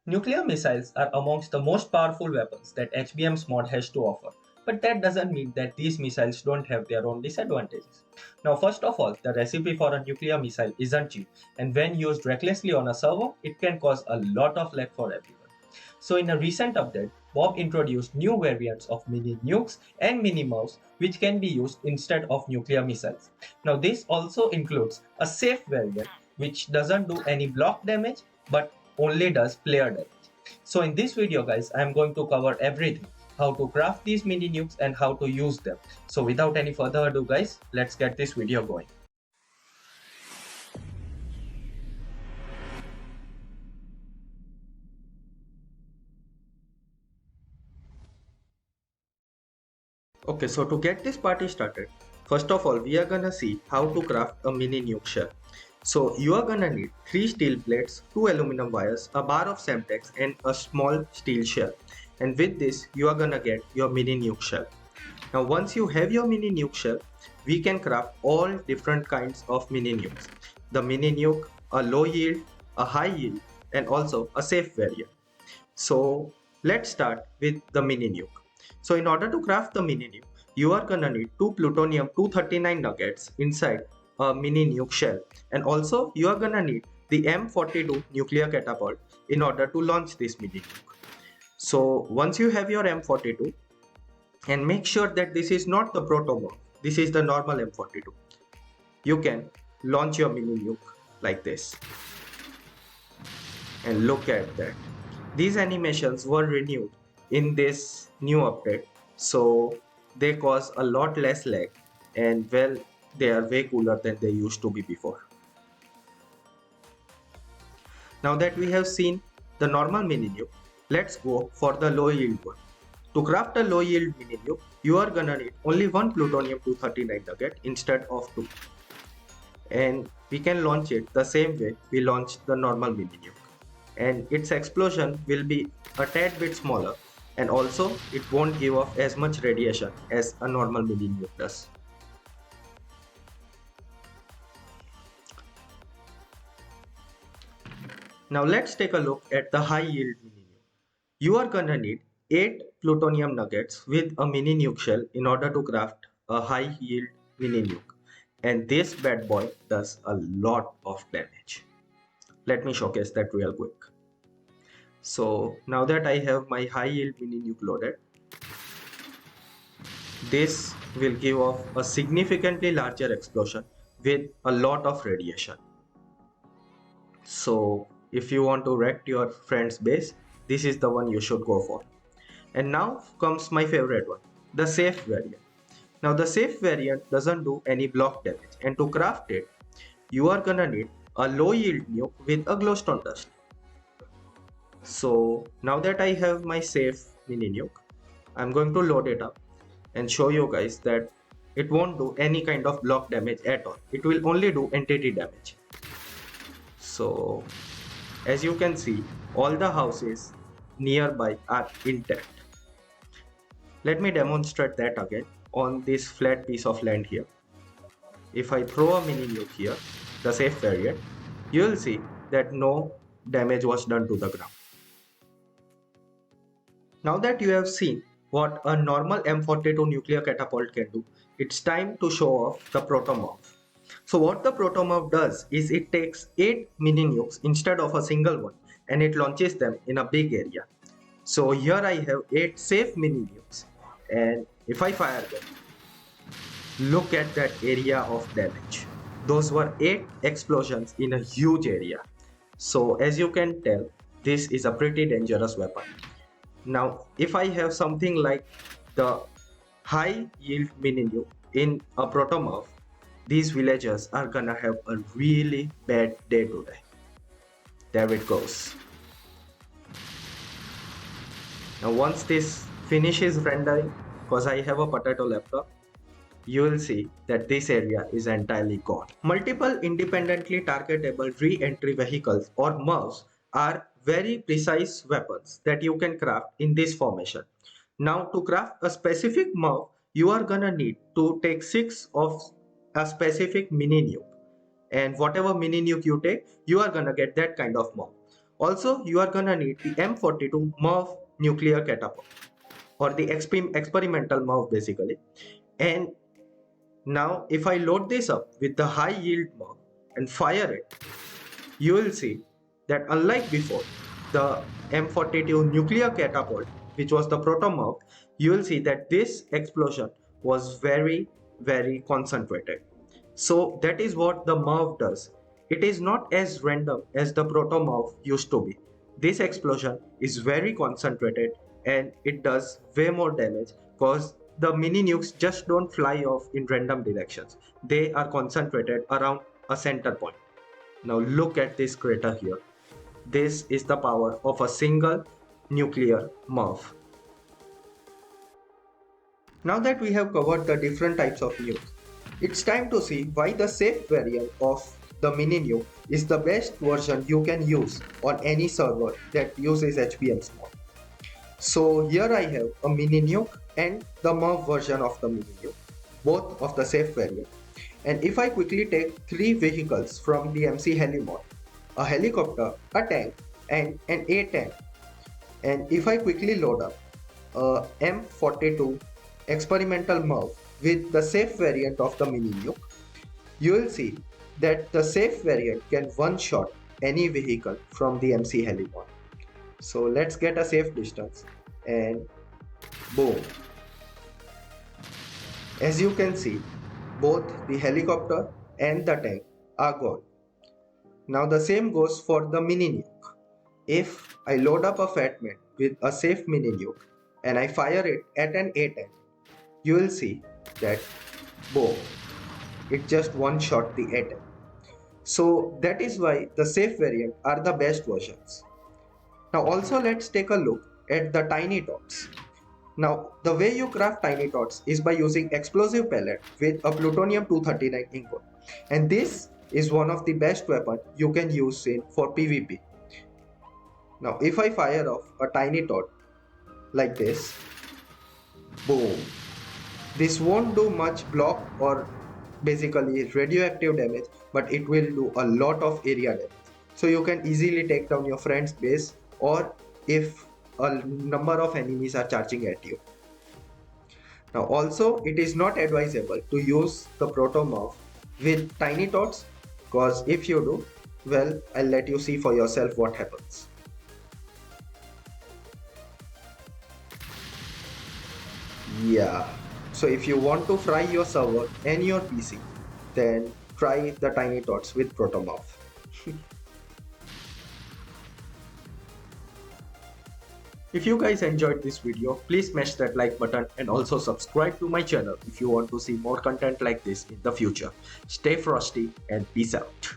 Nuclear missiles are amongst the most powerful weapons that HBM's mod has to offer, but that doesn't mean that these missiles don't have their own disadvantages. Now, first of all, the recipe for a nuclear missile isn't cheap, and when used recklessly on a server, it can cause a lot of lag for everyone. So, in a recent update, Bob introduced new variants of mini nukes and mini MIRVs which can be used instead of nuclear missiles. Now, this also includes a safe variant which doesn't do any block damage but only does player damage. So in this video guys, I am going to cover everything, how to craft these mini nukes and how to use them. So without any further ado guys, let's get this video going. Okay, so to get this party started, first of all we are gonna see how to craft a mini nuke shell. So you are gonna need 3 steel plates, 2 aluminum wires, a bar of Semtex and a small steel shell. And with this you are gonna get your mini nuke shell. Now once you have your mini nuke shell, we can craft all different kinds of mini nukes. The mini nuke, a low yield, a high yield and also a safe variant. So let's start with the mini nuke. So in order to craft the mini nuke, you are gonna need 2 plutonium-239 nuggets inside a mini nuke shell, and also you are gonna need the M42 nuclear catapult in order to launch this mini nuke. So once you have your M42, and make sure that this is not the Proto MIRV, this is the normal M42, you can launch your mini nuke like this. And look at that. These animations were renewed in this new update, so they cause a lot less lag, and well, they are way cooler than they used to be before. Now that we have seen the normal mini nuke, let's go for the low yield one. To craft a low yield mini nuke, you are gonna need only 1 plutonium-239 nugget instead of 2. And we can launch it the same way we launched the normal mini nuke. And its explosion will be a tad bit smaller, and also it won't give off as much radiation as a normal mini nuke does. Now let's take a look at the high yield mini nuke. You are gonna need 8 plutonium nuggets with a mini nuke shell in order to craft a high yield mini nuke, and this bad boy does a lot of damage. Let me showcase that real quick. So now that I have my high yield mini nuke loaded, this will give off a significantly larger explosion with a lot of radiation. So if you want to wreck your friend's base, this is the one you should go for. And now comes my favorite one, the safe variant. Now the safe variant doesn't do any block damage, and to craft it, you are gonna need a low yield nuke with a glowstone dust. So now that I have my safe mini nuke, I'm going to load it up and show you guys that it won't do any kind of block damage at all. It will only do entity damage. So as you can see, all the houses nearby are intact. Let me demonstrate that again on this flat piece of land here. If I throw a mini nuke here, the safe variant, you will see that no damage was done to the ground. Now that you have seen what a normal M42 nuclear catapult can do, it's time to show off the Proto MIRV. So what the Proto MIRV does is it takes 8 mini nukes instead of a single one, and it launches them in a big area. So here I have 8 safe mini nukes, and if I fire them, look at that area of damage. Those were 8 explosions in a huge area. So as you can tell, this is a pretty dangerous weapon. Now if I have something like the high yield mini nuke in a Proto MIRV, these villagers are gonna have a really bad day today. There it goes. Now once this finishes rendering, because I have a potato laptop, you will see that this area is entirely gone. Multiple independently targetable re-entry vehicles or MIRVs are very precise weapons that you can craft in this formation. Now to craft a specific MIRV, you are gonna need to take 6 of a specific mini nuke, and whatever mini nuke you take, you are gonna get that kind of MIRV. Also, you are gonna need the M42 MIRV nuclear catapult, or the experimental MIRV basically. And now if I load this up with the high yield MIRV and fire it, you will see that unlike before, the M42 nuclear catapult, which was the Proto MIRV, you will see that this explosion was very concentrated. So that is what the MIRV does. It is not as random as the Proto MIRV used to be. This explosion is very concentrated and it does way more damage because the mini nukes just don't fly off in random directions. They are concentrated around a center point. Now look at this crater here. This is the power of a single nuclear MIRV. Now that we have covered the different types of nukes, it's time to see why the safe variant of the mini nuke is the best version you can use on any server that uses HBMs mod. So here I have a mini nuke and the MIRV version of the mini nuke, both of the safe variant. And if I quickly take 3 vehicles from the MC Heli mod, a helicopter, a tank and an A-tank, and if I quickly load up a M42 experimental MIRV with the safe variant of the mini nuke, you will see that the safe variant can one-shot any vehicle from the MC Heli mod. So let's get a safe distance and boom. As you can see, both the helicopter and the tank are gone. Now the same goes for the mini nuke. If I load up a Fatman with a safe mini nuke and I fire it at an A-tank, you will see that boom, it just one-shot the A-tank. So that is why the safe variant are the best versions. Now also let's take a look at the tiny tots. Now the way you craft tiny tots is by using explosive pellet with a plutonium-239 ingot, and this is one of the best weapons you can use for PvP. Now if I fire off a tiny tot like this, boom, this won't do much block or basically radioactive damage, but it will do a lot of area damage. So you can easily take down your friend's base, or if a number of enemies are charging at you. Now also it is not advisable to use the Proto MIRV with tiny tots, because if you do, well, I'll let you see for yourself what happens. Yeah, so if you want to fry your server and your PC, then try the tiny tots with Proto MIRV. If you guys enjoyed this video, please smash that like button and also subscribe to my channel if you want to see more content like this in the future. Stay frosty and peace out.